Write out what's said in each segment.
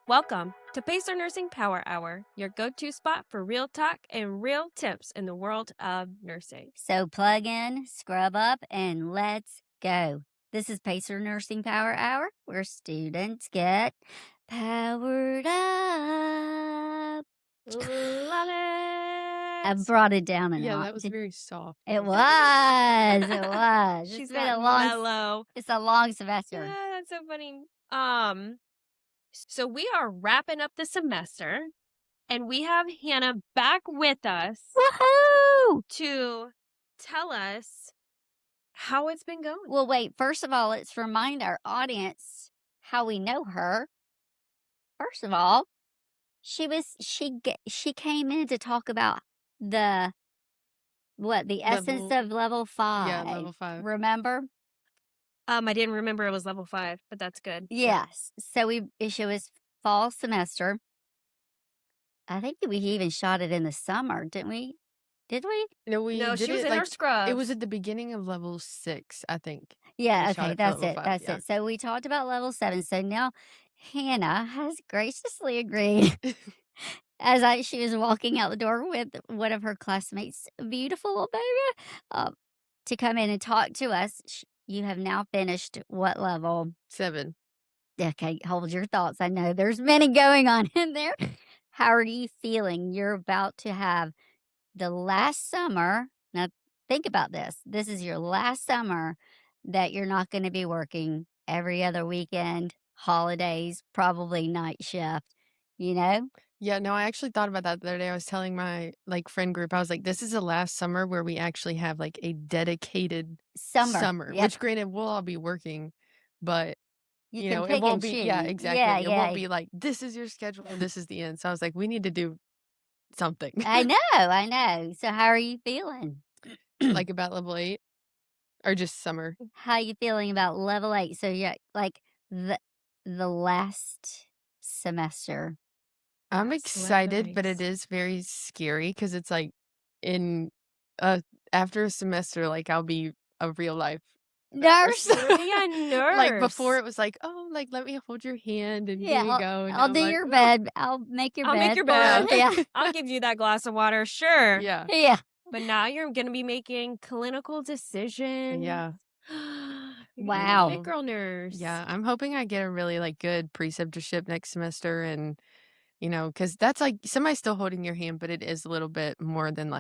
Welcome to Pacer Nursing Power Hour, your go-to spot for real talk and real tips in the world of nursing. So plug in, scrub up, and let's go. This is Pacer Nursing Power Hour, where students get powered up. Love I it. brought it down a Yeah, notch. that was very soft. It was. It was. She's It's been got a long. mellow. It's a long semester. Yeah, that's so funny. So we are wrapping up the semester, and we have Hannah back with us Woohoo! to tell us how it's been going. Well, wait. First of all, let's remind our audience how we know her. First of all, she came in to talk about the the essence of level 5. Yeah, level 5. Remember? I didn't remember it was level 5, but that's good. Yes. So she was fall semester. I think we even shot it in the summer, didn't we? Did we? No, we No, did she was it in her like scrubs. it was at the beginning of level 6, I think. Yeah, We shot okay, it for that's level it. 5, That's yeah. it. So we talked about level 7. So now Hannah has graciously agreed as she was walking out the door with one of her classmates, beautiful little baby, to come in and talk to us. You have now finished what level? 7. Okay, hold your thoughts. I know there's many going on in there. How are you feeling? You're about to have the last summer. Now, think about this. This is your last summer that you're not going to be working every other weekend, holidays, probably night shift, you know? Yeah, no, I actually thought about that the other day. I was telling my, friend group, I was like, "This is the last summer where we actually have, a dedicated Summer. summer," Yep. which granted, we'll all be working, but, You can it pick won't and be choose. yeah, Yeah, exactly. It won't be like, "This is your schedule, and this is the end." So I was like, "We need to do something." I know. I know. So, how are you feeling? Like, about level 8? Or just summer? How you feeling about level 8? So, yeah, like the last semester. I'm Yes, love the excited, but it ice. is very scary because it's like in after a semester, I'll be a real life nurse. Nurse. You're gonna be a Like before nurse. it was like, "Oh, let me hold your hand and here Yeah, you go." And I'll now I'm do like, your "Ooh." bed. I'll make your I'll make bed your for Yeah. bed. yeah. I'll give you that glass of water, sure. Yeah. Yeah. But now you're gonna be making clinical decisions. Yeah. You're gonna I be a big Wow. know. girl nurse. Yeah, I'm hoping I get a really good preceptorship next semester and because that's like somebody's still holding your hand, but it is a little bit more than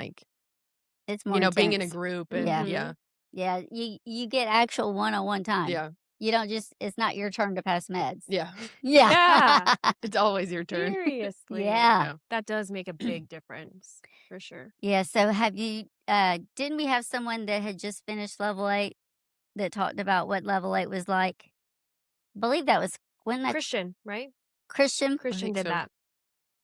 It's more being in a intense. group and Yeah. yeah. Yeah, you get actual one-on-one time. Yeah. You don't just it's not your turn to pass meds. Yeah. Yeah. Yeah. It's always your turn. Seriously. Yeah. Yeah. That does make a big difference, for sure. Yeah, so have you didn't we have someone that had just finished level 8 that talked about what level 8 was like? I believe that was when that Christian, right? Christian, I Christian think did so. that.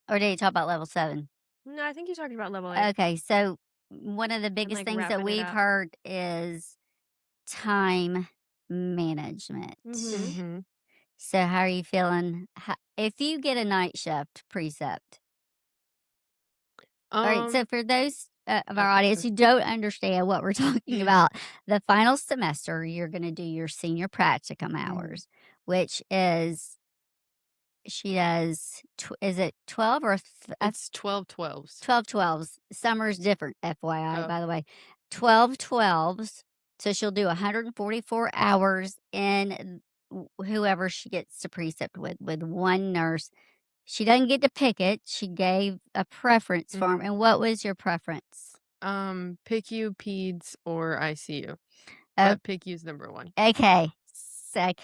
or did he talk about level 7? No, I think you talked about level 8 Okay, so one of the and biggest like things that wrapping it we've up. heard is time management. Mm-hmm. Mhm. So, how are you feeling? If you get a night shift precept, all right. So, Um, for those of our oh, audience go who don't understand what we're talking about, the final semester, you're going to do your senior practicum hours, which is she does. Is it 12 or It's 12/12s. 12 12s. Summer's different, FYI, Oh, by the way. 12 12s. So she'll do 144 hours in whoever she gets to precept with one nurse. She doesn't get to pick it. She gave a preference for 'em. mhm. And what was your preference? PICU, peds, or ICU, Oh, but PICU's number 1. okay. Sec.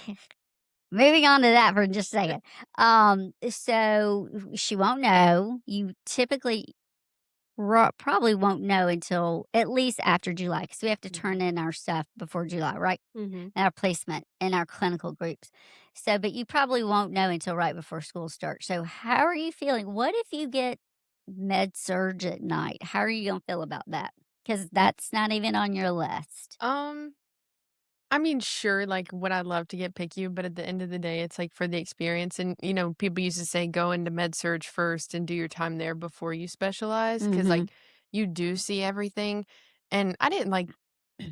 Moving on to that for just a second. So she won't know. You typically probably won't know until at least after July because we have to turn Mhm. in our stuff before July, right? Mm-hmm. Our placement in our clinical groups. So, but you probably won't know until right before school starts. So, how are you feeling? What if you get med surge at night? How are you going to feel about that? Because that's not even on your list. Um, I mean, sure, would I love to get PICU, but at the end of the day, it's for the experience. And, people used to say go into med surge first and do your time there before you specialize because, Mm-hmm. you do see everything. And I didn't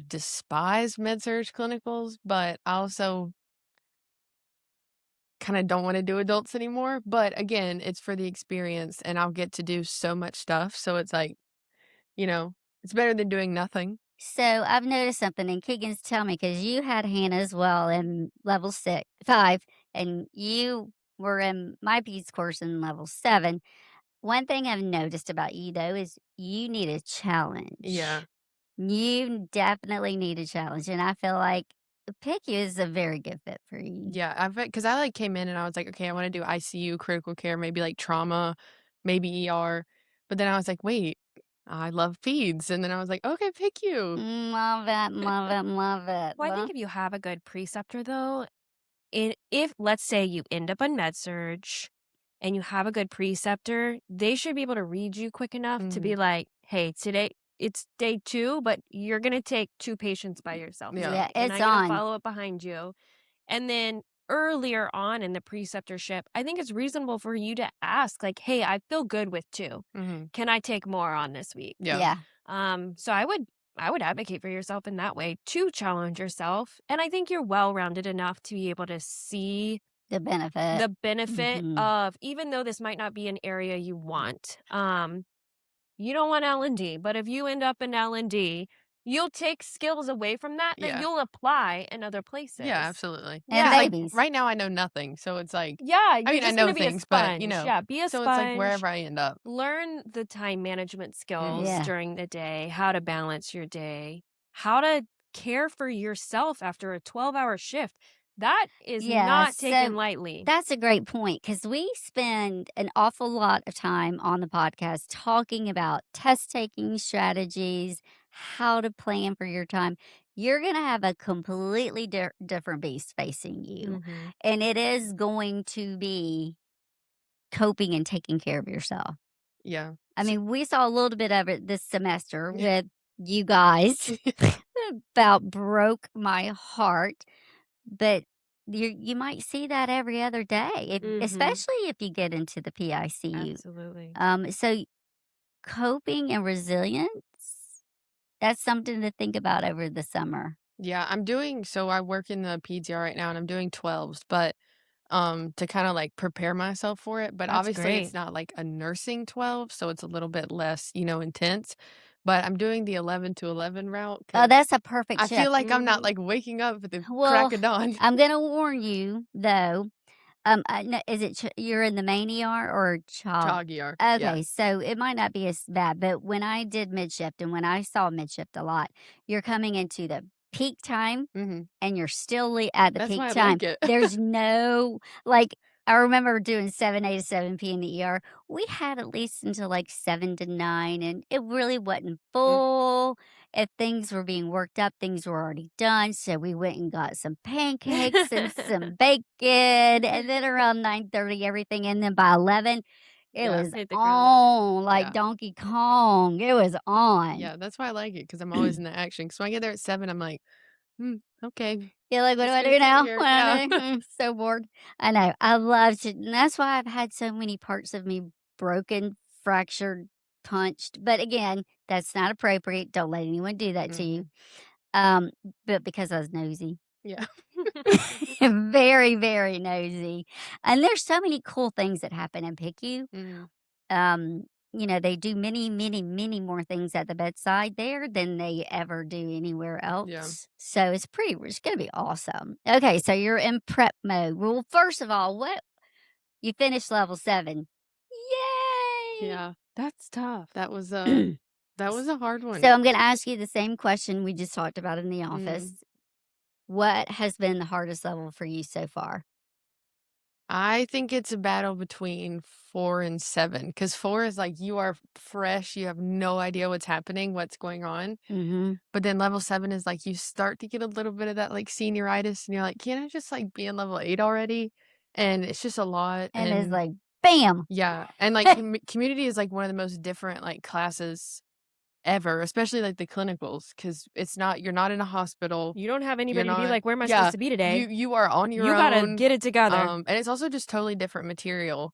despise med surge clinicals, but I also kinda don't wanna do adults anymore, but again, it's for the experience, and I'll get to do so much stuff, so it's like, you know, it's better than doing nothing. So I've noticed something, and Keegan's telling me because you had Hannah as well in level 5, and you were in my Peace course in level 7. One thing I've noticed about you though is you need a Yeah. challenge. You definitely need a challenge, and I feel like PICU is a very good fit for you. Yeah, I've because I, like, came in and I was like, "Okay, I wanna do ICU, critical care, maybe, like, trauma, maybe ER," but then I was like, "Wait, I love peds," and then I was like, "Okay, pick you." Love it, love it, love it. Well, I think Well, if you have a good preceptor, though, if let's say you end up on med surge and you have a good preceptor, they should be able to read you quick enough to be Mhm. like, "Hey, today it's day 2, but you're gonna take 2 patients by yourself Yeah. yeah, today, and it's I'm gonna on. follow up behind you." And then earlier on in the preceptorship, I think it's reasonable for you to ask, like, "Hey, I feel good with 2. Mhm. Can I take more on this week?" Yeah. Yeah, So I would advocate for yourself in that way to challenge yourself. And I think you're well rounded enough to be able to see the benefit. the benefit Mhm. of, even though this might not be an area you want. You don't want L&D, but if you end up in L&D, you'll take skills away from that Yeah. you'll apply in other Yeah, places. absolutely. And It's Yeah. like babies. right now I know nothing, so it's like Yeah, I you're mean, I just know gonna be a things, but, sponge. Yeah, be a so it's like sponge. wherever I end up. Learn the time management skills Mhm. Yeah. during the day, how to balance your day, how to care for yourself after a 12-hour shift. That is Yeah, not taken so lightly. that's a great point because we spend an awful lot of time on the podcast talking about test taking strategies, how to plan for your time. You're going to have a completely different beast facing you, Mhm. and it is going to be coping and taking care of yourself. Yeah. I S mean, we saw a little bit of it this semester with you guys. About broke my heart. But you might see that every other day, Mhm. especially if you get into the PICU. Absolutely. So coping and resilience, that's something to think about over the summer. Yeah, so I work in the PDR right now and I'm doing 12s, but to kind of like prepare myself for it, but That's obviously great. it's not like a nursing 12, so it's a little bit less, intense. But I'm doing the 11 to 11 route Oh, cuz that's a perfect I feel shift. like I'm not Mhm. like waking up at the Well, crack of dawn. I'm gonna warn you though. No, is it you're in the main ER or child? Chalky are. Yeah. Okay, so it might not be as bad, but when I did mid shift and when I saw mid shift a lot, you're coming into the peak time Mhm. and you're still at the That's peak why I time. like it. There's no like I remember doing 7A to 7P in the ER. We had at least until like 7 to 9, and it really wasn't Mm. full. If things were being worked up, things were already done. So we went and got some pancakes and some bacon. And then around 9:30, everything. And then by 11, it Yeah. was Hit the ground running. on like Yeah. Donkey Kong. It was on. Yeah, that's why I like it because I'm always in the action. So when I get there at 7, I'm like, okay, You're like, "What do just I gonna do sit now? here." What do Yeah. I do?" So bored. I know. I love to and that's why I've had so many parts of me broken, fractured, punched. But again, that's not appropriate. Don't let anyone do that to you. Mhm. Um, but because I was nosy. Yeah. Very, very nosy. And there's so many cool things that happen in PICU. Mhm. Um, they do many, many, many more things at the bedside there than they ever do anywhere Yeah. else. So it's gonna be awesome. Okay, so you're in prep mode. Well, first of all, what you finished level 7. Yay! Yeah. That's tough. That was a hard So one. I'm gonna ask you the same question we just talked about in the office. Mhm. What has been the hardest level for you so far? I think it's a battle between 4 and 7 because 4 is like you are fresh, you have no idea what's happening, what's going on. Mhm. But then level 7 is like you start to get a little bit of that like senioritis and you're like, "Can't I just like be in level 8 already?" And it's just a lot And it's and like, bam! yeah, and like community is like one of the most different like classes ever, especially like the clinicals because it's not you're not in a hospital. You don't have You're anybody to be not like, "Where am I supposed yeah, to be today?" you are on your You gotta own, get it together. and it's also just totally different material.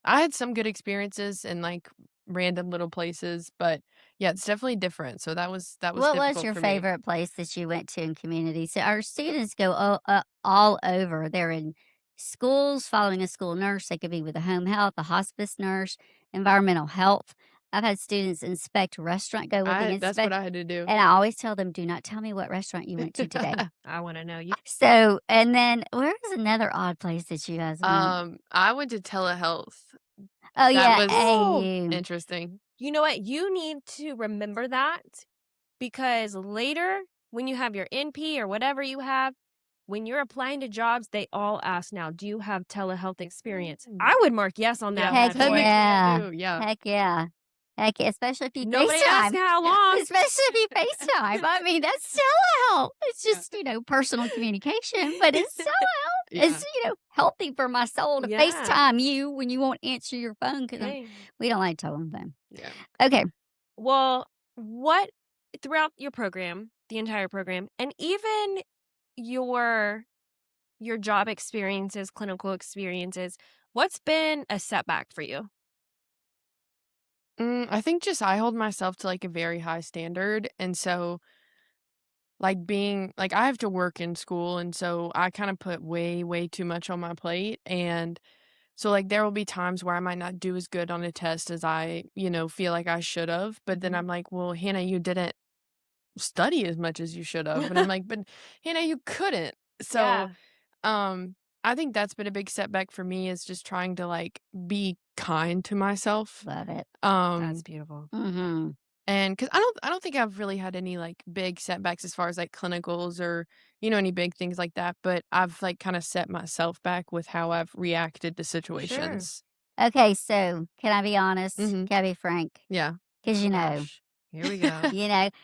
I had some good experiences in, like, random little places, but, yeah, it's definitely different, so that was What was difficult your for me. favorite place that you went to in community? So our students go all over. They're in schools, following a school nurse. They could be with a home health, a hospice nurse, environmental health. I've had students inspect restaurant, go with the That's what inspect, I had to do. and I always tell them, "Do not tell me what restaurant you went to today." I wanna know. You So, and then where was another odd place that you guys went? I went to telehealth. Oh, That yeah, was Oh! AU. interesting. You know what? You need to remember that because later, when you have your NP or whatever you have, when you're applying to jobs, they all ask now, "Do you have telehealth experience?" Mm. I would mark yes on that Yeah, Heck bad boy. technically I yeah. do, yeah. Heck yeah. Heck yeah, especially if you Nobody asked FaceTime. how long. Especially if you FaceTime. I mean, that's telehealth. It's Yeah. just, personal communication, but it's telehealth. Yeah. It's, healthy for my soul to Yeah. FaceTime you when you won't answer your phone because Hey. we don't like telephone. Yeah. Okay. Well, what throughout your program, the entire program, and even your job experiences, clinical experiences, what's been a setback for you? I think just I hold myself to, like, a very high standard, and so, like, being like, I have to work in school, and so I kinda put way, way too much on my plate, and so, like, there will be times where I might not do as good on a test as I, feel like I should've, but then Mhm. I'm like, "Well, Hannah, you didn't study as much as you should've," and I'm like, "But, Hannah, you couldn't." So, Yeah, um, I think that's been a big setback for me is just trying to, like, be kind to myself. Love it. that's Um, beautiful. Mm-hmm. and because I don't think I've really had any, like, big setbacks as far as, like, clinicals or, any big things like that, but I've, like, kinda set myself back with how I've reacted to Sure. situations. Okay, so can I be honest? Mhm. Can I be frank? Yeah. Because Oh gosh. Here we go.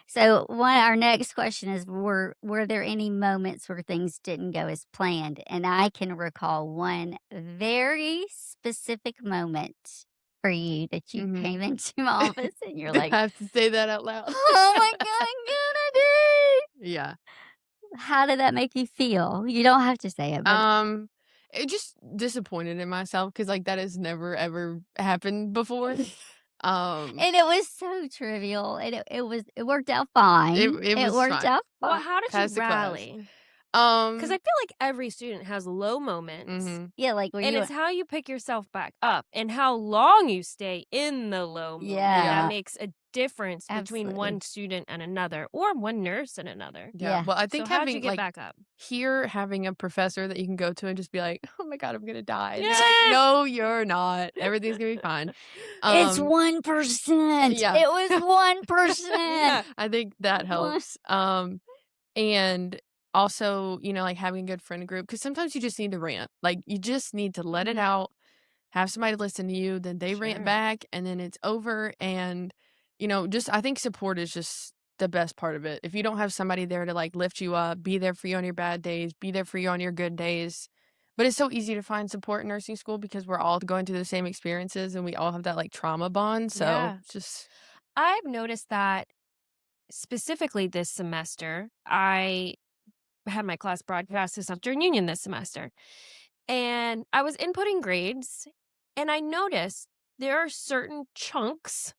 So our next question is were there any moments where things didn't go as planned? And I can recall one very specific moment for you that you Mhm. came into my office and you're Do like, I have to say that out loud? "Oh my god, I'm gonna Yeah. do." How did that make you feel? You don't have to say it, but Um, it just disappointed in myself because like, that has never ever happened before. Um, and it was so trivial and it worked out it fine. it It was worked fine. out Well, fine. how did you Pass the class. rally? Because I Um feel like every student has low moments, Mhm. Yeah, like when and you it's how you pick yourself back up and how long you stay in the low moment that Yeah. yeah, makes a difference between absolutely. one student and another, or one nurse and another. Yeah. Yeah. Well, I So think how'd you having, get like back up? having a professor that you can go to and just be like, "Oh my god, I'm gonna die." And they're like, Yeah. "No, you're not. Everything's gonna be fine." It's Um, 1%. yeah. It was 1%. Yeah. I think that One helps. And also, like, having a good friend group because sometimes you just need to rant. Like, you just need to let it Mhm. out, have somebody listen to you, then they rant Sure. back, and then it's over, and, just I think support is just the best part of it. If you don't have somebody there to, like, lift you up, be there for you on your bad days, be there for you on your good days. But it's so easy to find support in nursing school because we're all going through the same experiences, and we all have that, like, trauma bond, so Yeah. it's just I've noticed that specifically this semester, I had my class broadcast this afternoon union this semester, and I was inputting grades, and I noticed there are certain chunks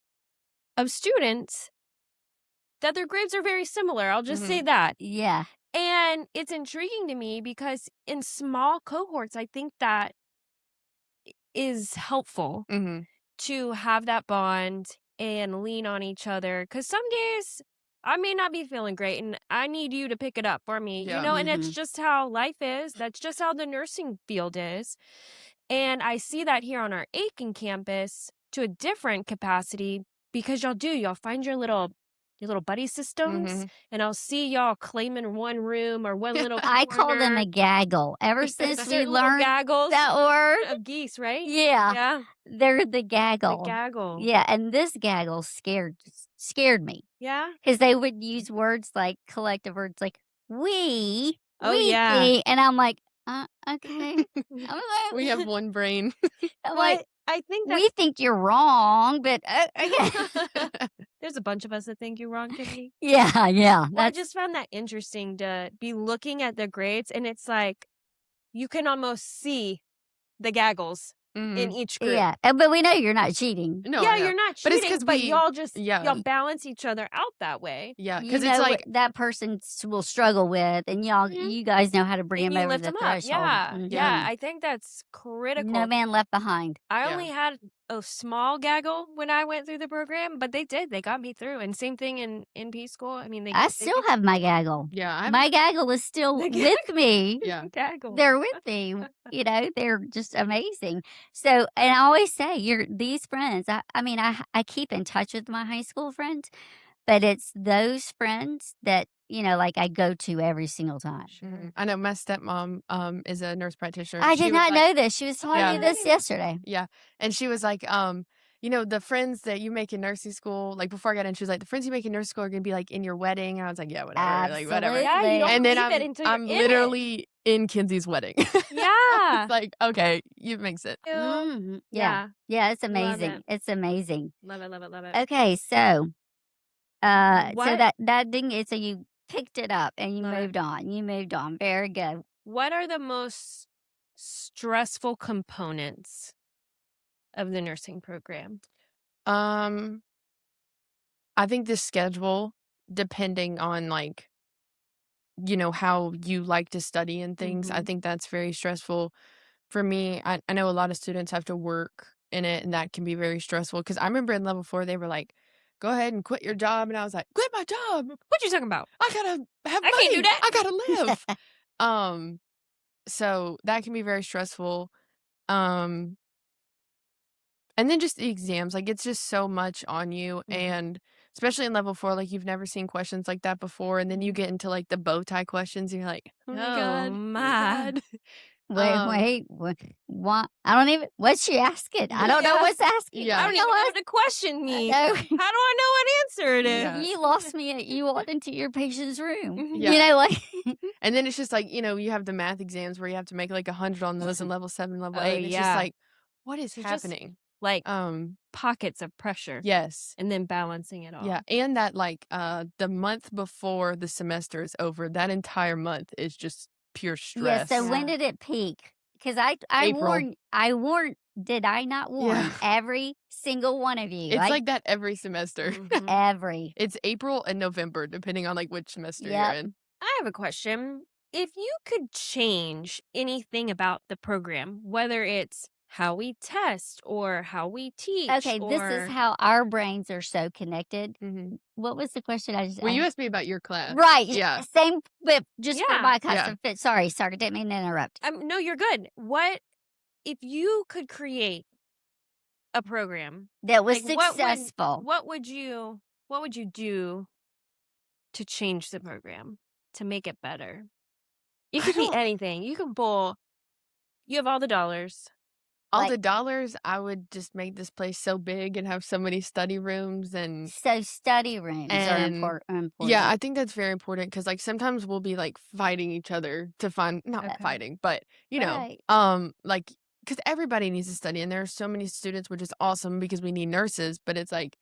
of students that their grades are very similar. I'll just say Mhm, that. yeah. And it's intriguing to me because in small cohorts, I think that is helpful mhm, to have that bond and lean on each other. Because some days I may not be feeling great and I need you to pick it up for me, yeah, and it's Mhm. just how life is. That's just how the nursing field is. And I see that here on our Aiken campus to a different capacity because y'all find your little buddy systems, mhm. and I'll see y'all claiming one room or one little I call them corner. a gaggle. Ever since we Certain little learned gaggles that word, of geese, right? yeah, Yeah, they're the the gaggle. gaggle. Yeah, and this gaggle scared me Yeah. because they would use words like collective words like Oh we yeah. think, and I'm like, okay. We have I'm one brain. like, Well, I think we that's think you're wrong, but okay. there's a bunch of us that think you're wrong, Tiffany. Yeah, yeah. Well, I That's just found that interesting to be looking at the grades, and it's like you can almost see the gaggles in Mhm. each group. Yeah, but we know you're not cheating. No, Yeah, I know. you're not But it's cheating, 'cause but we y'all yeah, balance each other out that way. yeah, You 'cause it's know what like that person will struggle with, and Mhm. you guys know how to bring And him you over lift the them up. threshold. Yeah. Yeah, Mhm. I think that's No critical. man left behind. I yeah. only had a small gaggle when I went through the program, but they got me through, and same thing in NP school. I mean, I they still get have my gaggle. Yeah, I have My gaggle is still the with me. yeah. gaggle. They're with me. You know, they're just amazing. So, and I always say, these friends. I mean, I keep in touch with my high school friends, but it's those friends that like I go to every single time. Sure. I know my stepmom, is a nurse practitioner, and I she did was not like know this. She was Oh, telling yeah, me yeah, I this didn't yesterday. yeah, and she was like, "The friends that you make in nursing school," like, before I got in, she was like, "The friends you make in nursing school are gonna be, like, in your wedding." I was like, "Yeah, whatever, like, whatever." Yeah, you don't And then Absolutely. believe it until you're I'm in it. literally in Kenzie's wedding. It's Yeah. like, "Okay, it makes it." Ew. Mhm. Yeah. Yeah. Yeah, it's Love amazing. it. It's amazing. Love it, love it, love it. Okay, so What that didn't so you picked it up and you love it. moved on. You moved on. Very good. What are the most stressful components of the nursing program? Um, I think the schedule, depending on, like, how you like to study and things, I Mhm. think that's very stressful. For me, I know a lot of students have to work in it, and that can be very stressful. Because I remember in level 4, they were like, "Go ahead and quit your job," and I was like, "Quit my job? What you talking about? I gotta have I can't do money. that. I gotta live." Um, so that can be very stressful. Um, and then just the exams, like, it's just so much on you, Mhm. and especially in level 4, like, you've never seen questions like that before, and then you Mhm. get into, like, the bow tie questions, and you're like, "Oh my Oh god. Oh my my. god." Um, Wait, what? I don't even. What's she asking? I don't know Yeah. what's asking. I yeah, don't You know even know what? what the question means. No, How do I know what answer it yeah, is? you lost me. You walked into your patient's room. Mhm. You yeah. know, like And then it's just like, you have the math exams where you have to make like 100 on those in level 7, level Oh, 8, and it's just yeah. like, what is So just, happening? like, Um, pockets of pressure yes. and then balancing it Yeah. all. And that like the month before the semester is over, that entire month is just pure yeah. So stress. when Yeah. did it peak? Because I April. warned. I warned. Did I not Yeah. warn every single one of you? It's Like like that every semester. Mhm. every. It's April and November, depending on like which semester you're Yep. in. I have a question. If you could change anything about the program, whether it's how we test or how we teach Okay, this is or how our brains are so connected. Hmm. What was the question? Well, you asked me about your class. Right, Yeah. same, but just for yeah, my Yeah. custom fit. Sorry, didn't mean to interrupt. no, you're good. What if you could create a program? That was Like successful. what would you do to change the program to make it better? It I could be don't anything. You have all the dollars. all Like, the dollars, I would just make this place so big and have so many study rooms so study rooms are and yeah, important. I think that's very important because like sometimes we'll be like fighting each other to find not Okay. fighting, but Right. like because everybody needs to study and there are so many students, which is awesome because we need nurses, but it's like,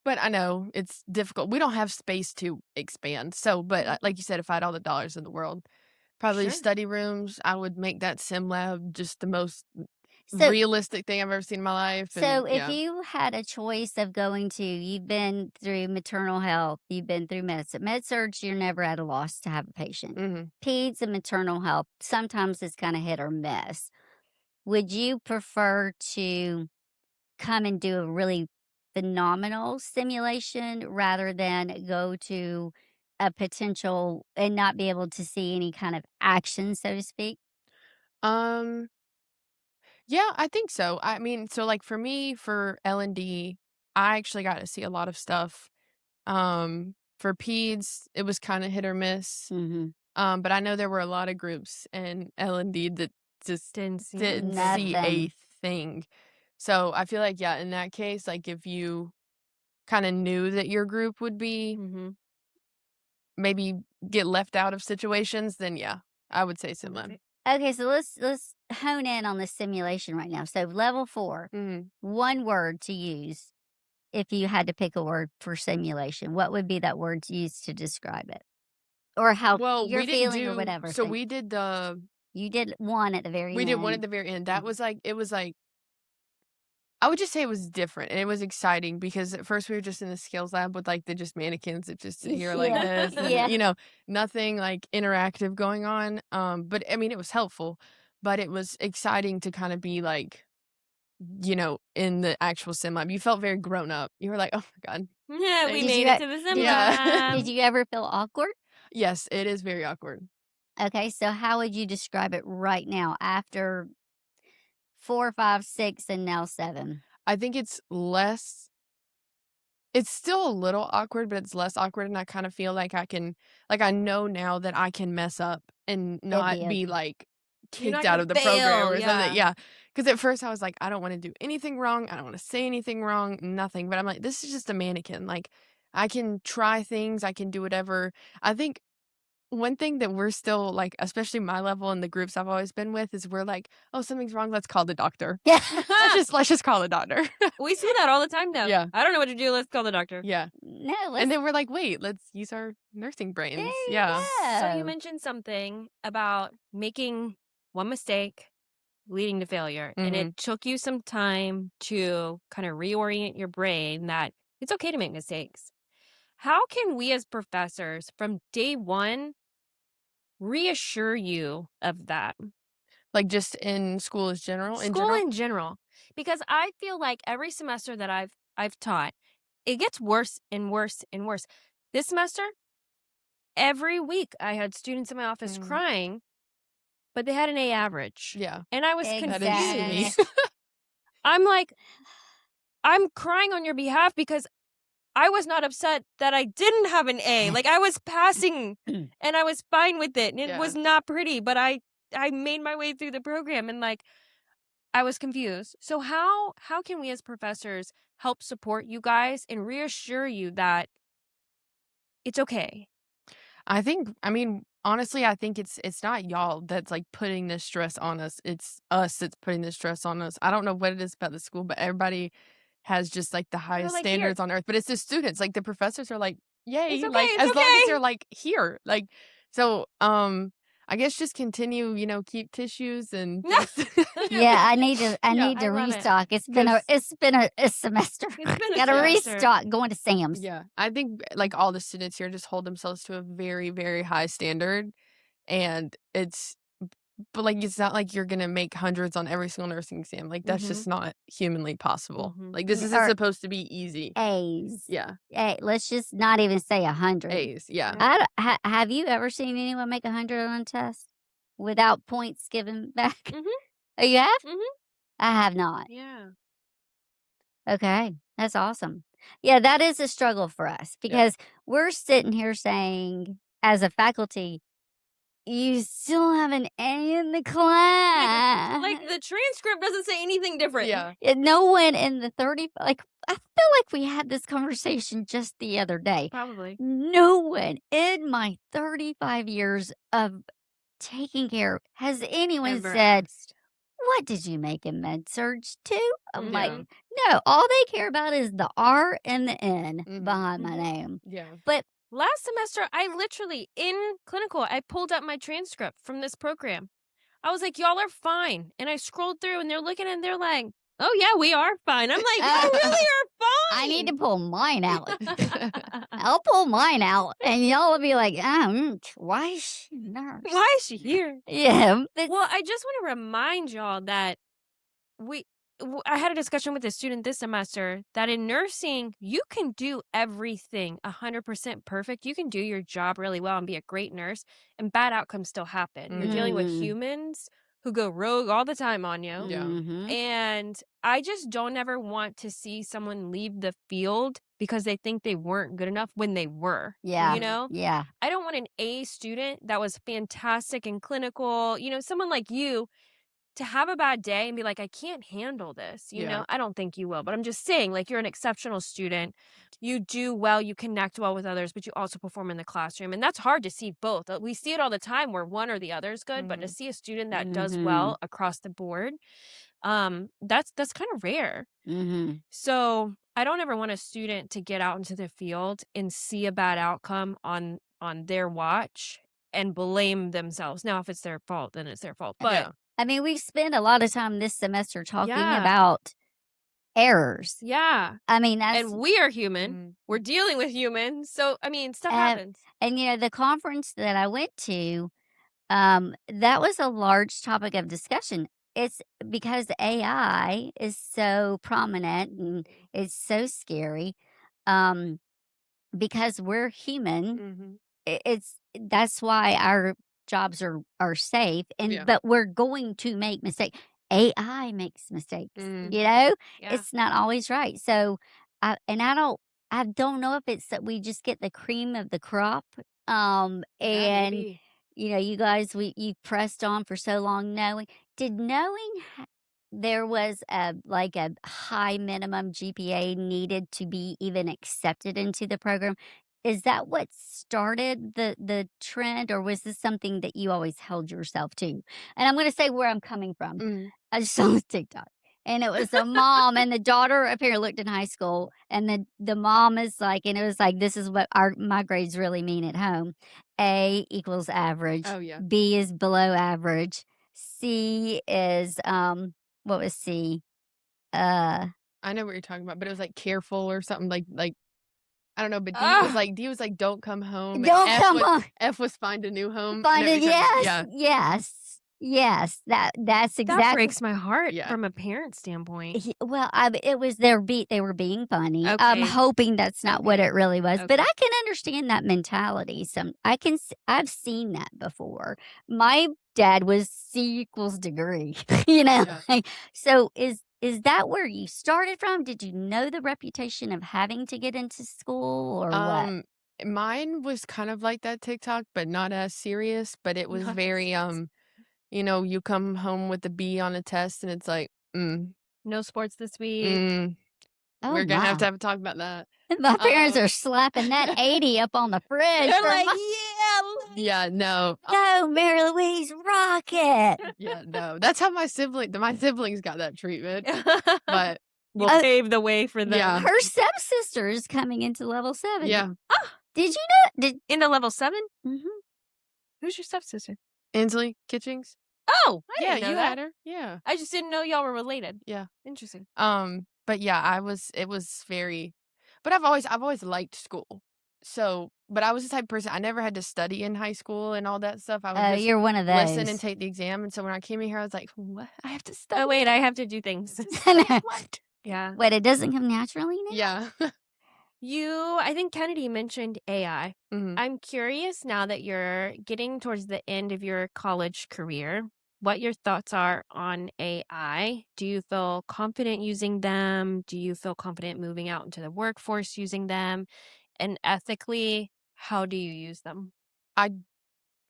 but I know it's difficult. We don't have space to expand. So, but Mhm. like you said, if I had all the dollars in the world, probably Sure. study rooms. I would make that sim lab just the most So realistic thing I've ever seen in my life, so and if yeah. you had a choice of going to you've been through maternal health, you've been through medicine. Med surg, you're never at a loss to have a patient. Mhm. Peds and maternal health, sometimes it's kind of hit or miss. Would you prefer to come and do a really phenomenal simulation rather than go to a potential and not be able to see any kind of action, so to speak? Um, yeah, I think so. I mean, so like for me, for L&D, I actually got to see a lot of stuff. For peds, it was kind of hit or miss. Mhm. But I know there were a lot of groups in L&D that just Didn't see didn't see anything. a Nothing. thing. So I feel like, yeah, in that case, like if you kind of knew that your group would be Mhm. maybe get left out of situations, then yeah, I would say I would SimLab. say Okay, so let's hone in on the simulation right now. So level 4, Mhm. one word to use if you had to pick a word for simulation. What would be that word used to describe it? Or how Well, you're we didn't feeling or do whatever. so So you did one at the very we did one at end. the very end. That Mhm. was like it was like I would just say it was different, and it was exciting because at first we were just in the skills lab with, like, the just mannequins that just sit here like Yeah, this and, yeah. nothing, like, interactive going on, but, I mean, it was helpful, but it was exciting to kinda be, like, in the actual sim lab. You felt very grown up. You were like, "Oh my god, Yeah, we Did thanks." made you it e to the sim did you Yeah. lab. did you ever feel awkward? Yes, it is very awkward. Okay, so how would you describe it right now after 4, 5, 6, and now 7? I think it's still a little awkward, but it's less awkward, and I kinda feel like I know now that I can mess up and It'd not be be, okay. like, You're kicked not out gonna of the program fail, or something, yeah. yeah. Because at first I was like, "I don't wanna do anything wrong, I don't wanna say anything wrong, nothing," but I'm like, "This is just a mannequin, like, I can try things, I can do whatever." I think one thing that we're still, like, especially my level and the groups I've always been with, is we're like, "Oh, something's wrong, let's call the doctor. Yeah. Let's just call the doctor." We see that all the time now. Yeah, I don't know what to do, let's call the doctor. yeah. No, And let's then we're like, "Wait, let's use our nursing there brains." you Yeah. So you go. mentioned something about making one mistake leading to failure, and it Mhm. took you some time to kinda reorient your brain that it's okay to make mistakes. How can we as professors from day 1 reassure you of that? Like, just in school as general in School general? in general, because I feel like every semester that I've taught, it gets worse and worse and worse. This semester, every week I had students in my office Mm, crying, but they had an A average, yeah. and I was That is me. confused. I'm like, "I'm crying on your behalf because I was not upset that I didn't have an A, like, I was passing, and I was fine with it, and it Yeah. was not pretty, but I made my way through the program, and, like, I was confused. So how can we as professors help support you guys and reassure you that it's okay? I mean, honestly, I think it's not y'all that's, like, putting this stress on us, it's us that's putting this stress on us. I don't know what it is about the school, but everybody has just, like, the They're highest like, "Here, standards on earth, but it's the students, like, the professors are like, it's "Yay," okay, like, it's as long as okay." they're, like, here, like so, I guess just continue, keep tissues and just Yeah, I yeah, need I to love it. restock. because It's been a semester. It's been a Gotta yeah. semester. restock going to Sam's. Yeah, I think, like, all the students here just hold themselves to a very, very high standard, and but, like, it's not like you're gonna make hundreds on every single nursing exam, like, that's Mhm, just not humanly possible. mhm. Like, this isn't Or supposed to be easy. A's. Yeah, Let's just not even say 100. A's, yeah. Yep. Have you ever seen anyone make 100 on a test without points given back? Mhm, Oh, you have? mhm. I have not. Yeah. Okay, that's awesome. Yeah, that is a struggle for us Yeah. because we're sitting here saying, as a faculty, you still have an A in the Like, class. the transcript doesn't say anything different. Yeah. And no one in the 30, like, I feel like we had this conversation just the other day. Probably. No one in my 35 years of taking care has anyone Ever said, asked. "What did you make in med surge too?" I'm like, Yeah. Mhm, "No, all they care about is the R and the N Mhm. behind my mhm. name." Yeah. But Last semester, I literally in clinical, I pulled up my transcript from this program. I was like, "Y'all are fine." And I scrolled through and they're looking and they're like, "Oh yeah, we are fine." I'm like, "Y'all really I need to are pull mine out. fine." I'll pull mine out, and y'all will be like, why is she a nurse?" Why is she here? Yeah, it's Well, I just want to remind y'all that we I had a discussion with a student this semester that in nursing, you can do everything 100% perfect. You can do your job really well and be a great nurse, and bad outcomes still happen. You're Mhm. dealing with mhm, humans who go rogue all the time on you. Yeah. mhm. And I just don't ever want to see someone leave the field because they think they weren't good enough when they were. Yeah, You Mhm. know, yeah, I don't want an A student that was fantastic in clinical, someone like you to have a bad day and be like, "I can't handle this," Yeah. I don't think you will, but I'm just saying, like, you're an exceptional student. You do well, you connect well with others, but you also perform in the classroom, and that's hard to see both. We see it all the time where one or the other is good, but to Mhm. see a student that does mhm, well across the board, that's kind of rare. mhm. So, I don't ever want a student to get out into the field and see a bad outcome on their watch and blame themselves. Now, if it's their fault, then it's their fault, but Yeah. I mean, we've spent a lot of time this semester talking yeah. about errors. Yeah. I mean, that's And we are human. Mm. We're dealing with humans. So, I mean, stuff uh, happens. and, the conference that I went to, that was a large topic of discussion. It's because AI is so prominent and it's so scary, um, because we're human. Mhm. It's that's why our jobs are safe, and Yeah. but we're going to make mistakes. AI makes mistakes, Mm. Yeah. It's not always right. So, I don't know if it's that we just get the cream of the crop, Yeah, and maybe. you guys, you pressed on for so long knowing there was a high minimum GPA needed to be even accepted into the program. Is that what started the trend, or was this something that you always held yourself to? And I'm gonna say where I'm coming from. Mm. I just saw this TikTok, and it was a mom and the daughter apparently looked in high school, and the mom is like, and it was like, "This is what my grades really mean at home. A equals average, Oh, yeah. B is below average, C is, what was C? Uh, I know what you're talking about, but it was, like, careful or something like I don't know, but Ah, D was like, "Don't come home," and don't come on. F was "Find a new home." I Find know what it. you're talking about. Yes, Yeah. yes, yes. That's that exactly. breaks my heart Yeah. from a parent standpoint. Well, it was they were being funny. I'm Okay. hoping that's not what Okay. it really was, but Okay. I can understand that mentality. I've seen that before. My dad was C equals degree, Yeah. So is that where you started from? Did you know the reputation of having to get into school or what? Um, Mine was kind of like that TikTok, but not as serious, but it was Not very, serious. you come home with a B on a test and it's like, No sports this week. mm, Oh we're gonna my. have a talk about that. My parents Um are slapping that 80 up on the fridge They're for like, my yeah. Yeah, no. go, Mary Louise, rock it. Yeah, no. That's how my siblings got that treatment, but You well, Oh, paved the way for yeah, them. her stepsister is coming into level 7. yeah. Ah, Did you know? into level 7? Mhm. Who's your stepsister? Inslee Kitchings? Oh, I Yeah, didn't know you that. had her. Yeah, I just didn't know y'all were related. yeah. Interesting. But yeah, it was very but I've always liked school. So, but I was the type of person I never had to study in high school and all that stuff. I would Oh, just you're one of listen and those. take the exam, and so when I came in here, I was like, "What? I have to Oh, study? wait, I have to do things. To study what?" Yeah. What, it doesn't come naturally now? Yeah. I think Kennedy mentioned AI. Mhm. I'm curious now that you're getting towards the end of your college career, what your thoughts are on AI. Do you feel confident using them? Do you feel confident moving out into the workforce using them? And ethically, how do you use them? I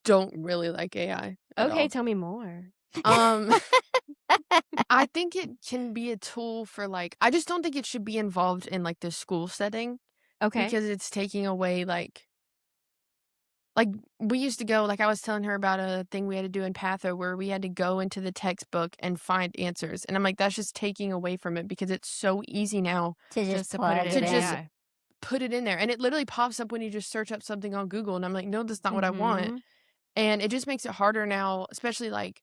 don't really like AI at Okay, all. tell me more. Um, I think it can be a tool for, like I just don't think it should be involved in, like, the school setting Okay. because it's taking away, like, we used to go like, I was telling her about a thing we had to do in Patho where we had to go into the textbook and find answers, and I'm like, "That's just taking away from it because it's so easy now To just Just to put it plug to it into in. just AI. put it in there," and it literally pops up when you just search up something on Google, and I'm like, "No, that's not what I want," Mhm. and it just makes it harder now, especially, like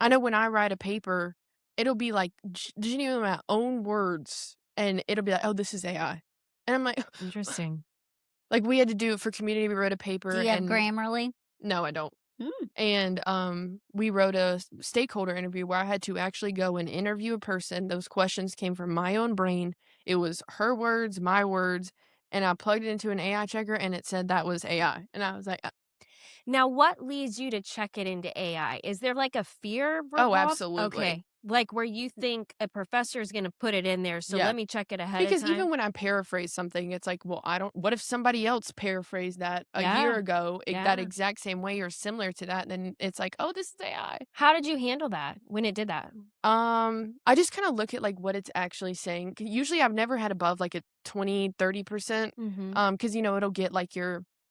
I know when I write a paper, it'll be like, genuinely my own words, and it'll be like, "Oh, this is AI," and I'm like Interesting. like, we had to do it for community, we wrote a Do paper, you have and Grammarly? no, I don't. Mm. And, we wrote a stakeholder interview where I had to actually go and interview a person. Those questions came from my own brain. It was her words, my words, and I plugged it into an AI checker, and it said that was AI. And I was like, Now, what leads you to check it into AI? Is there like a fear "Oh, revolved? absolutely." Okay. Like where you think a professor is going to put it in there. So Yeah. let me check it ahead of Because time. even when I paraphrase something, it's like, well, I don't what if somebody else paraphrased that a year Yeah. ago, that Yeah. exact same way or similar to that, then it's like, "Oh, this is AI." How did you handle that when it did that? I just kinda look at, like, what it's actually saying. 'Cause usually, I've never had above, like, a 20-30%, Mm-hmm. 'cause, it'll get, like,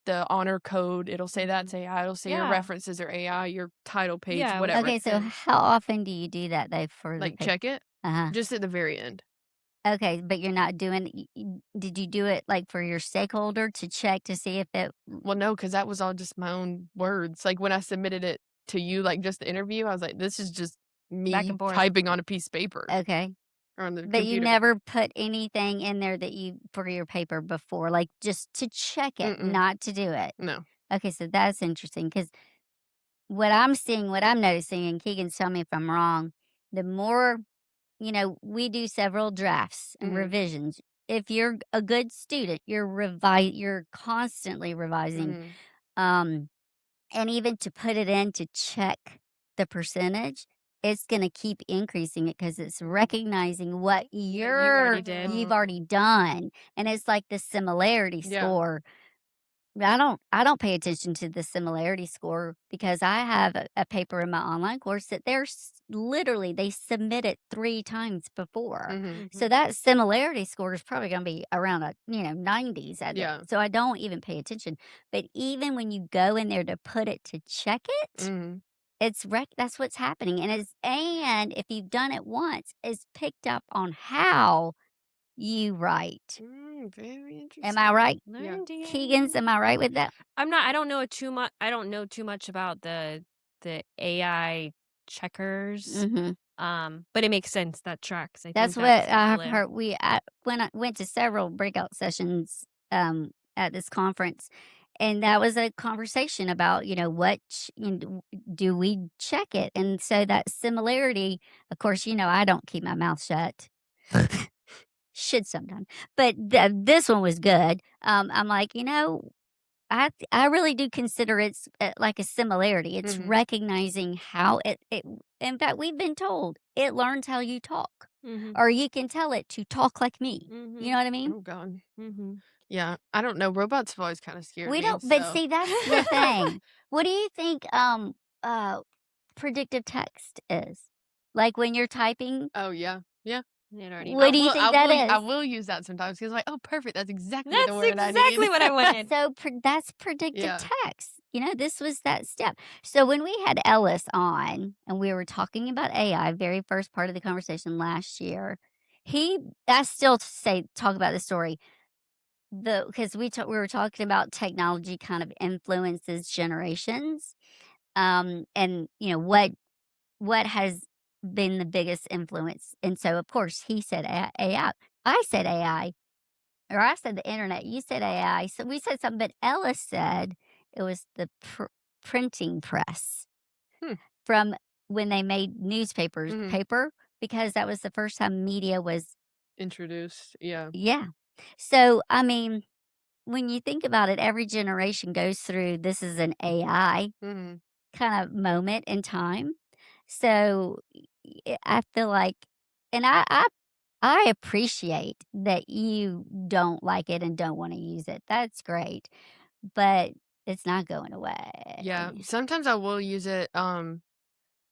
the honor code, it'll say Mm-hmm. that's AI, it'll say your Yeah. references are AI, your title page, Yeah, which whatever. Okay, makes so sense. how often do you do that though for the Like, paper? check it, Uh-huh. just at the very end. Okay, but you're not doing did you do it, like, for your stakeholder to check to see if it Well, no, because that was all just my own words. Like, when I submitted it to you, like, just the interview, I was like, "This is just Back me and forth. typing on a piece of paper." okay. or on the But you computer. never put anything in there that you for your paper before, like, just to check it, Mm-mm. not to do it. No. Okay, so that's interesting because what I'm seeing, what I'm noticing, and Keegan's tell me if I'm wrong, the more we do several drafts and Mhm. revisions. If you're a good student, you're constantly revising. Mhm. Um, and even to put it in to check the percentage, it's gonna keep increasing it because it's recognizing what What you already did. you've Oh. already done, and it's like the similarity Yeah. score. I don't pay attention to the similarity score because I have a paper in my online course that literally they submit it 3 times before. Mhm. So Mhm. that similarity score is probably gonna be around 90s at it. Yeah. So I don't even pay attention. But even when you go in there to put it to check it, Mhm. that's what's happening. And if you've done it once, it's picked up on how you write. Very Am I interesting. right? Yeah. Keegan's, Learning. am I right with that? I don't know too much. I don't know too much about the AI checkers. Mhm. But it makes sense. That tracks. I That's think what that's I've valid. heard. When I went to several breakout sessions, at this conference, and that was a conversation about, do we check it? And so that similarity, of course, I don't keep my mouth shut. Should sometimes, but this one was good. I'm like, I really do consider it's, like a similarity. It's Mhm. recognizing how it in fact, we've been told it learns how you talk, Mhm. or you can tell it to talk like me. You Mhm. know what I mean? Oh god. Mhm. Yeah. I don't know. Robots have always kind of scared We me. don't but So. see, that's the thing. What do you think, uh, predictive text is? Like, when you're typing, Oh yeah. Yeah. It already what I do you will. knows. I think that will. I is? will use that sometimes because like, oh, perfect. That's exactly the That's word I need. exactly what I wanted. So, that's predictive Yeah. text. This was that step. So, when we had Ellis on and we were talking about AI, very first part of the conversation last year, he I still talk about the story. Because we were talking about technology kind of influences generations, and what has been the biggest influence. And so, of course, he said AI. I said AI, or I said the internet. You said AI. So we said something, but Ellis said it was the printing press Hmm. from when they made newspapers Mhm. paper, because that was the first time media was. Introduced. Yeah. Yeah. So I mean, when you think about it, every generation goes through this is an AI Mhm. kind of moment in time. So I feel like, and I appreciate that you don't like it and don't want to use it. That's great, but it's not going Yeah. away. Sometimes I will use it.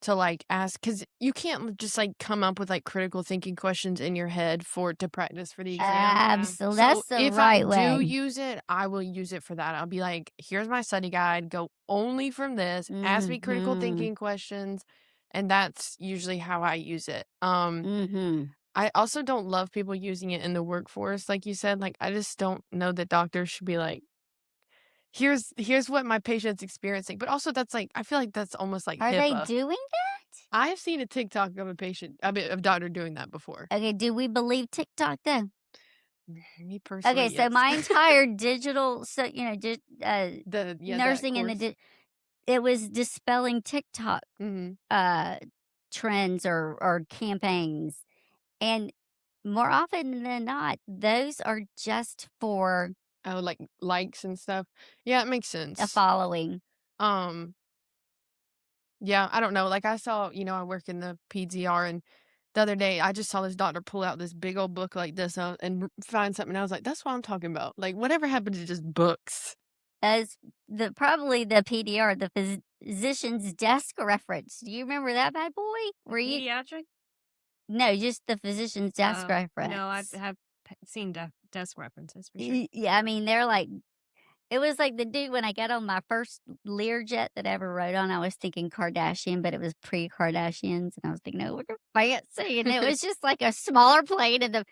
To, like, ask because you can't just, like, come up with, like, critical thinking questions in your head to practice for the exam. Yeah. Absolutely, So, that's the if I right do way. use it, I will use it for that. I'll be like, "Here's my study guide, go only from this, ask me critical Mhm. thinking questions," and that's usually how I use it. Mhm. I also don't love people using it in the workforce, like you said, like, I just don't know that doctors should be like, "Here's what my patient's experiencing," but also that's, like I feel like that's almost like Are they HIPAA. doing that? I have seen a TikTok of a patient I mean, of doctor doing that before. Okay, do we believe TikTok though? Me personally, Okay, so yes. my entire digital, just Yeah, that nursing in course. it was dispelling TikTok Mhm. uh trends or campaigns. And more often than not, those are just for Oh, like, likes and stuff. Yeah, it makes a sense. following. Um, yeah, I don't know, like, I saw I work in the PDR, and the other day, I just saw this doctor pull out this big old book like this, and find something, and I was like, "That's what I'm talking about." Like, whatever happened to just books? As probably the PDR, the physician's desk reference. Do you remember that bad boy? The Were you pediatric? No, just the physician's desk No, I reference. have seen desk references for sure. Yeah, I mean, they're like it was like the dude when I got on my first Learjet that I ever rode on, I was thinking Kardashian, but it was pre-Kardashians, and I was thinking, "Oh, look fancy," and it was just like a smaller plane, and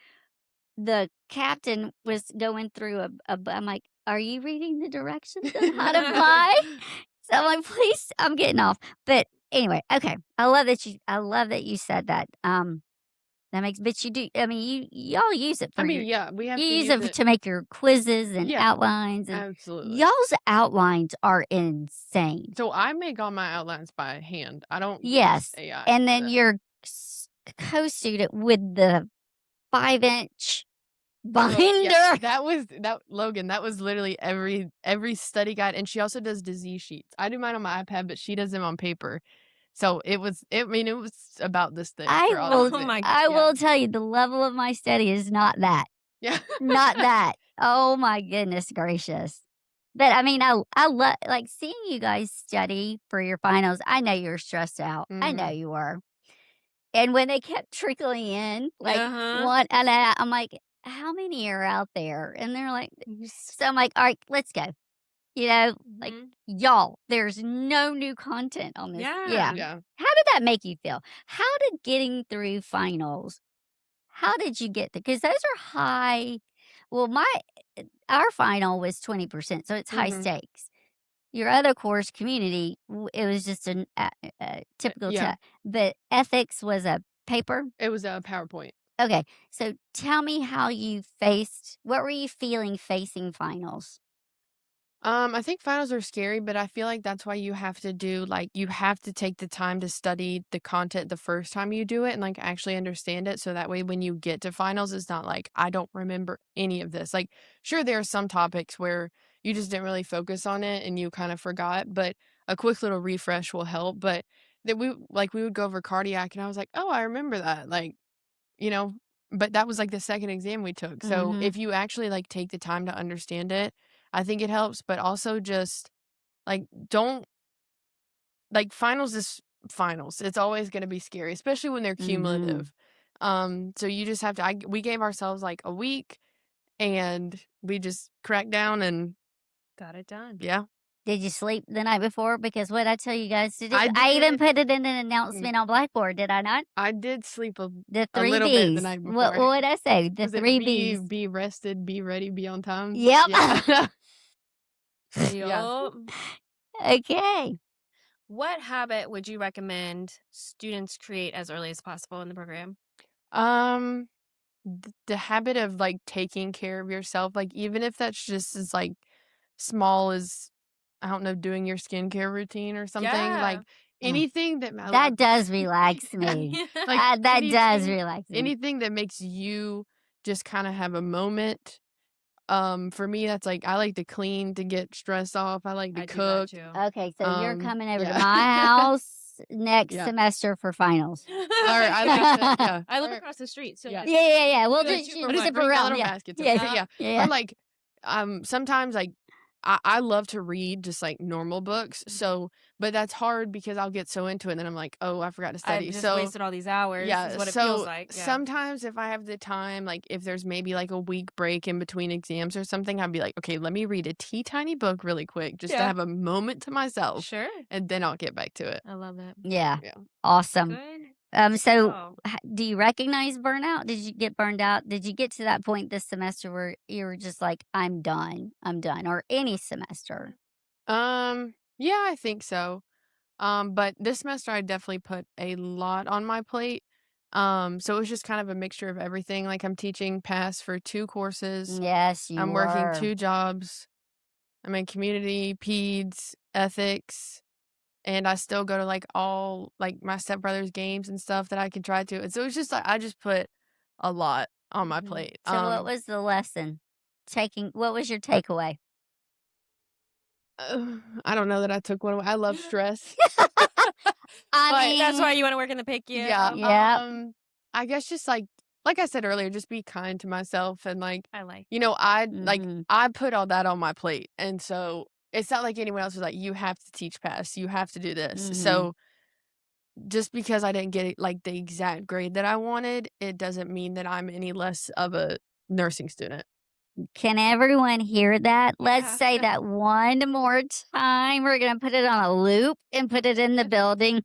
the captain was going through I'm like, "Are you reading the directions on how to fly?" So I'm like, "Please," I'm getting off. But anyway, okay. I love that you said that. That makes but you do I mean, y'all use it I for mean, your yeah, we you have to use use it it. to make your quizzes and Yeah, outlines, and absolutely. y'all's outlines are insane. So I make all my outlines by hand. I don't use Yes, AI and for then that. your co-student with the 5-inch So, yeah, binder. Logan, that was literally every study guide, and she also does disease sheets. I do mine on my iPad, but she does them on paper. So it was about this thick I for all will those Oh things. my god. I Yeah. will tell you the level of my study is not that. Yeah. Not that. Oh my goodness gracious. But I mean, I love like seeing you guys study for your finals. I know you're stressed out. I know Mhm. you were. And when they kept trickling in, like Uh-huh. one, and I'm like, how many are out there? And they're like, so I'm like, all right, let's go. Like Mhm. y'all, there's no new content on this. Yeah. Yeah. Yeah. How did that make you feel? How did getting through finals how did you get because those are high well, our final was 20%, so it's high Mhm. stakes. Your other course, community, it was just a typical Yeah. test, but ethics was a paper? It was a PowerPoint. Okay, so tell me how you faced what were you feeling facing finals? I think finals are scary, but I feel like that's why you have to take the time to study the content the first time you do it and like actually understand it. So that way when you get to finals, it's not like I don't remember any of this. Like, sure, there are some topics where you just didn't really focus on it and you kind of forgot, but a quick little refresh will help. But that we would go over cardiac and I was like, oh, I remember that. Like, you know, but that was, like, the second exam we took, so Mhm. if you actually, like, take the time to understand it, I think it helps, but also just, don't finals is finals, it's always gonna be scary, especially when they're Mhm. cumulative, so you just have to we gave ourselves, like, a week, and we just cracked down and Got it done. yeah. Did you sleep the night before? Because what I tell you guys to do, I I even did put it in an mm, announcement on Blackboard, did I not? I did sleep The a 3 little bit the Bs. night What before. what would I say? The Was it 3 Bs. be rested, be ready, be on time? Yep. Yeah. Yeah. Yup. Okay. What habit would you recommend students create as early as possible in the program? Um the habit of, like, taking care of yourself, like, even if that's just as, like, small as, I don't know, doing your skincare routine or something, like, Yeah. Mm. anything that a lot That of people does relax yeah, me. like, That does relax me. anything that makes you just kinda have a moment, for me, that's, like, I like to clean to get stress off, I like to I do that cook, too. Okay, so you're coming over to yeah. my house next Yeah. semester for finals. Or I like to Yeah, yeah, I live or across the street, so yeah. yeah, yeah. We'll good just 2 for Or use just it 1. for bring a round. little Yeah. basket to Yeah, it. yeah. So, yeah. Or, Yeah. like, sometimes, like, I love to read just, like, normal books, so but that's hard because I'll get so into it, and then I'm like, "Oh, I forgot to I've study." just So, wasted all these hours is yeah, what it feels so like, yeah. sometimes if I have the time, like, if there's maybe, like, a week break in between exams or something, I'd be like, "Okay, let me read a tiny book really quick just to Yeah. have a moment to myself, Sure. and then I'll get back to it." I love it. Yeah. Yeah. Awesome. Good So girl. do you recognize burnout? Did you get burned out? Did you get to that point this semester where you were just like, I'm done. I'm done. Or any semester? Yeah, I think so. But this semester I definitely put a lot on my plate. So it was just kind of a mixture of everything. Like I'm teaching pass for 2 courses. Yes, you I'm working were. 2 jobs. I'm in community, peds, ethics, and I still go to like all like my stepbrother's games and stuff that I can try to. And so it's just like I just put a lot on my Mhm. plate. So what was the lesson? What was your takeaway? I don't know that I took one away. I love stress. I But That's why mean, you wanna work in the yeah, PICU? yeah. I guess just like I said earlier, just be kind to myself and like, I like you that. know, Mhm. I put all that on my plate. And so it's not like anyone else was like, you have to teach pass, you have to do this. Mhm. So just because I didn't get it like the exact grade that I wanted, it doesn't mean that I'm any less of a nursing student. Can everyone hear that? Let's Yeah. say that one more time. We're gonna put it on a loop and put it in the building.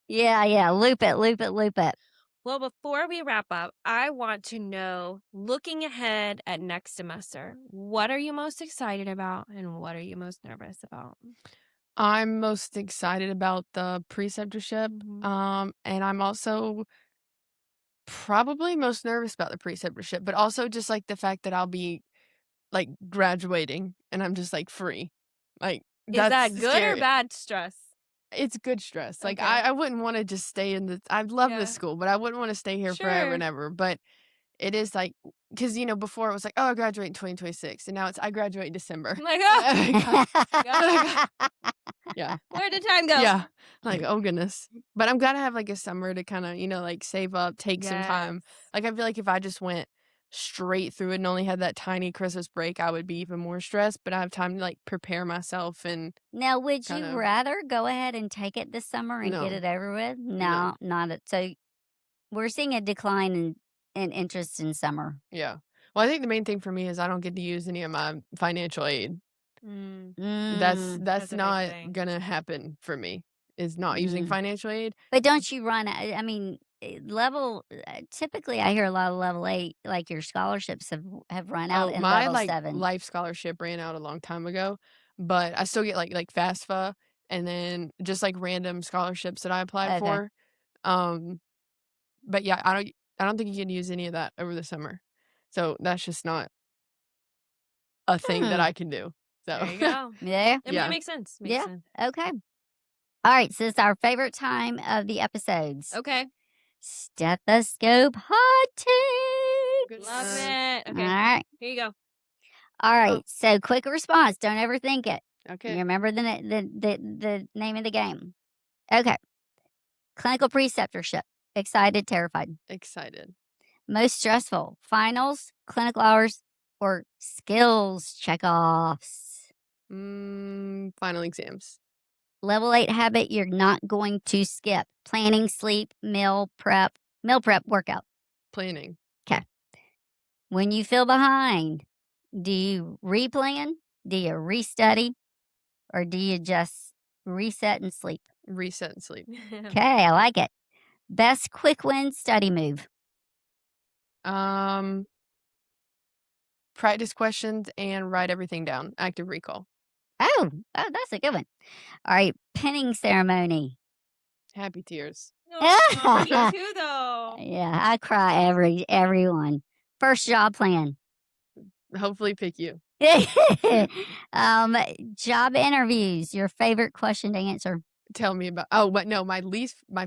Yeah, yeah. Loop it, loop it, loop it. Well, before we wrap up, I want to know, looking ahead at next semester, what are you most excited about and what are you most nervous about? I'm most excited about the preceptorship. Mhm. And I'm also Probably most nervous about the preceptorship, but also just, like, the fact that I'll be, like, graduating and I'm just, like, free. Like, Is that's that good or scary. bad stress? It's good stress. Like, Okay. I wouldn't wanna just stay in the I love this Yeah. school, but I wouldn't wanna stay here forever Sure. and ever, but it is, like, because before it was like, "Oh, I graduate in 2026," and now it's, "I graduate in December." Like, oh, Like, gosh, yeah. where did time go? Yeah. Like, oh goodness. But I'm glad I have, like, a summer to kinda, like, save up, take some Yes. time. Like, I feel like if I just went straight through it and only had that tiny Christmas break, I would be even more stressed, but I have time to, like, prepare myself and Now, would kind you of rather go ahead and take it this summer and get no, it over with? no. No, not it. So we're seeing a decline in interest in summer. Yeah. Well, I think the main thing for me is I don't get to use any of my financial aid. Mm, Mm, That's that's a big not thing. gonna happen for me, is not using mm. financial aid. But don't you run I mean, typically, I hear a lot of level 8, like, your scholarships have run out Oh, in my, level like, 7. life scholarship ran out a long time ago, but I still get, like, FAFSA and then just, like, random scholarships that I applied Okay. for. Um, but yeah, I don't think you can use any of that over the summer. So, that's just not a thing that Hmm. I can do. There So, you go. Yeah, I mean, it yeah. makes sense. Makes yeah, sense. okay. Alright, so it's our favorite time of the episodes. Okay. Stethoscope hot Love takes. it. Okay. Alright. Here you go. Oh, Alright, so quick response, don't overthink it. You okay. remember the name of the game. Okay. Clinical preceptorship. Excited, terrified. Excited. Most stressful. Finals, clinical hours, or skills checkoffs. Final exams. Level 8 habit you're not going to skip. Planning, sleep, meal prep, workout. Planning. Okay. When you feel behind, do you replan? Do you restudy? Or do you just reset and sleep? Reset and sleep. Okay, I like it. Best quick win study move. Um, Practice questions and write everything down. Active recall. Oh, that's a good one. All right, pinning ceremony. Happy tears. No, me Yeah, too, though. I cry everyone. First job plan. Hopefully pick you. um, job interviews. Your favorite question to answer. Tell me about but no, my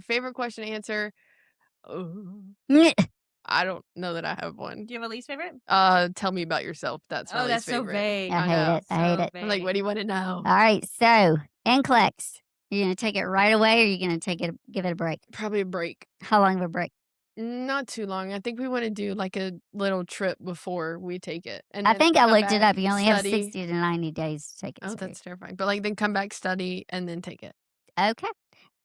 favorite question to answer, oh, Mm, I don't know that I have one. Do you have a least favorite? Tell me about yourself. That's my Oh, that's least so favorite. vague. I I hate know. it. I hate So it. I'm like, "What do you vague. wanna know?" All right, so NCLEX. You gonna take it right away, or you gonna give it a break? Probably a break. How long of a break? Not too long. I think we wanna do, like, a little trip before we take it, and I then think I come looked it back, up. You only have study. 60 to 90 days to take it Oh, serious. that's terrifying. But, like, then come back, study, and then take it. Okay.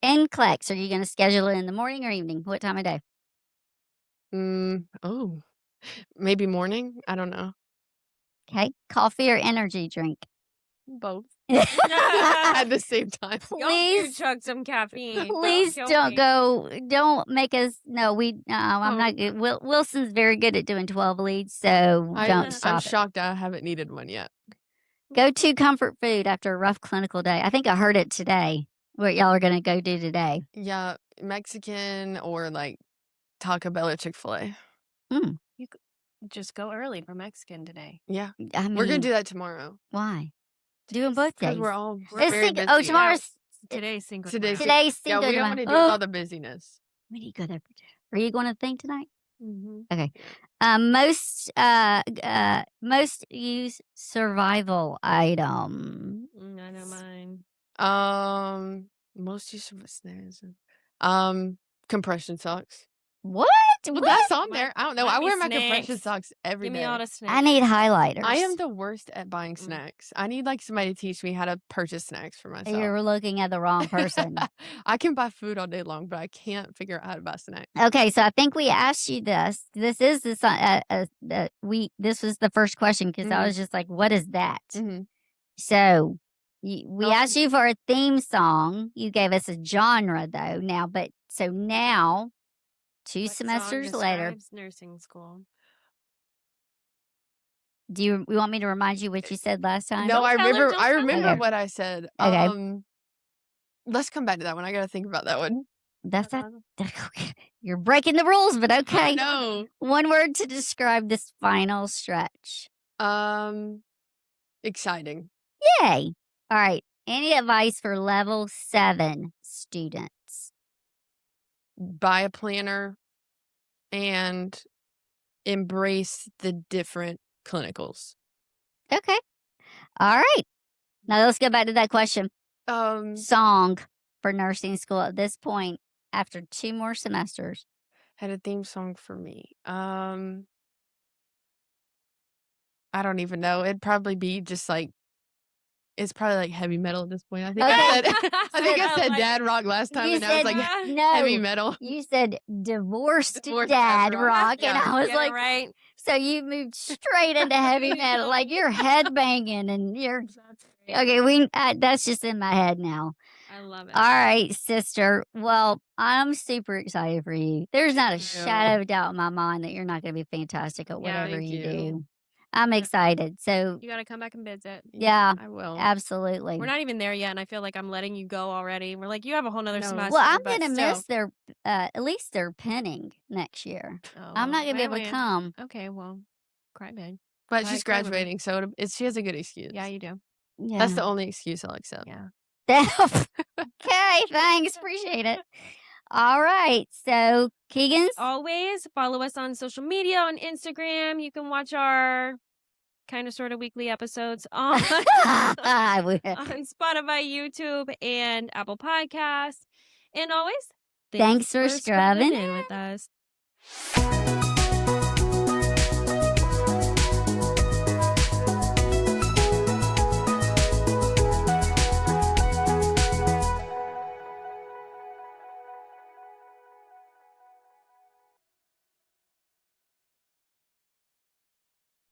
NCLEX. Are you gonna schedule it in the morning or evening? What time of day? Oh, maybe morning? I don't know. Okay. Coffee or energy drink? Both. At the same time. Y'all do Please, chug some caffeine. please Don't kill don't me. don't make us. No, I'm Oh. not good. Wilson's very good at doing 12 leads, so don't I'm stop it. shocked I haven't needed one yet. Go to comfort food after a rough clinical day. I think I heard it today. What y'all are gonna go do today? Yeah, Mexican or, like, Taco Bell or Chick-fil-A. Mm, You could just go early for Mexican today. Yeah. I We're gonna mean, do that tomorrow why? Doing both because days. we're all It's very Cinco. Oh, busy. tomorrow's Today's Cinco de Today's Mayo. today's Yeah, Cinco we de don't Mayo. wanna deal with all the busyness. We need to go there for dinner. Are you going to the thing tonight? Mhm. Okay. Yeah. Most used survival item. I know mine. Most use of snares. Compression socks. What? Well, What? that's on Mine- there. I don't know. mine I be wear my compression snacks. socks every Give me day. all the snacks. I need highlighters. I am the worst at buying Mm. snacks. I need, like, somebody to teach me how to purchase snacks for myself. You're looking at the wrong person. I can buy food all day long, but I can't figure out how to buy snacks. Okay, so I think we asked you this. This is this this was the first question because I Mhm. was just like, what is that? Mhm. So we Oh. asked you for a theme song. You gave us a genre though. Now, 2 What song semesters later, describes nursing school? do you want me to remind you what you said last time? No, Don't I tell her, remember don't I tell remember her. what I said. Okay. Let's come back to that one. I gotta think about that one. That's That's that. You're breaking the rules, but okay. No. One word to describe this final stretch. Exciting. Yay! All right. Any advice for level 7 students? Buy a planner and embrace the different clinicals. Okay. All right. Now let's go back to that question. Song for nursing school at this point after 2 more semesters. Had a theme song for me. I don't even know. It'd probably be just like it's probably like heavy metal at this point. I think Okay. I said like dad rock last time, You and I was said like no. heavy metal. You said divorced Divorced dad dad rock, rock, and yeah. I was Get it like, right. so you moved straight into heavy metal, like you're headbanging and you're okay. That's just in my head now. I love it. All right, sister. Well, I'm super excited for you. There's not a Thank you. shadow of doubt in my mind that you're not going to be fantastic at whatever thank you you. do. I'm excited. So, You got to come back and visit. yeah, I will. absolutely. We're not even there yet, and I feel like I'm letting you go already. We're like, you have a whole nother No. semester. Well, I'm but going to still. miss their, at least their pinning next year. Oh, I'm not going to be able to wait. come. Okay, well, cry big. But Cry- she's cry with me. graduating, so she has a good excuse. Yeah, you do. Yeah. That's the only excuse I'll accept. Yeah. Okay, thanks. Appreciate it. All right. So, Keegan's. Always follow us on social media on Instagram. You can watch our kind of sort of weekly episodes on I will. on Spotify, YouTube, and Apple Podcasts. And always, Thanks for scrubbing in with us.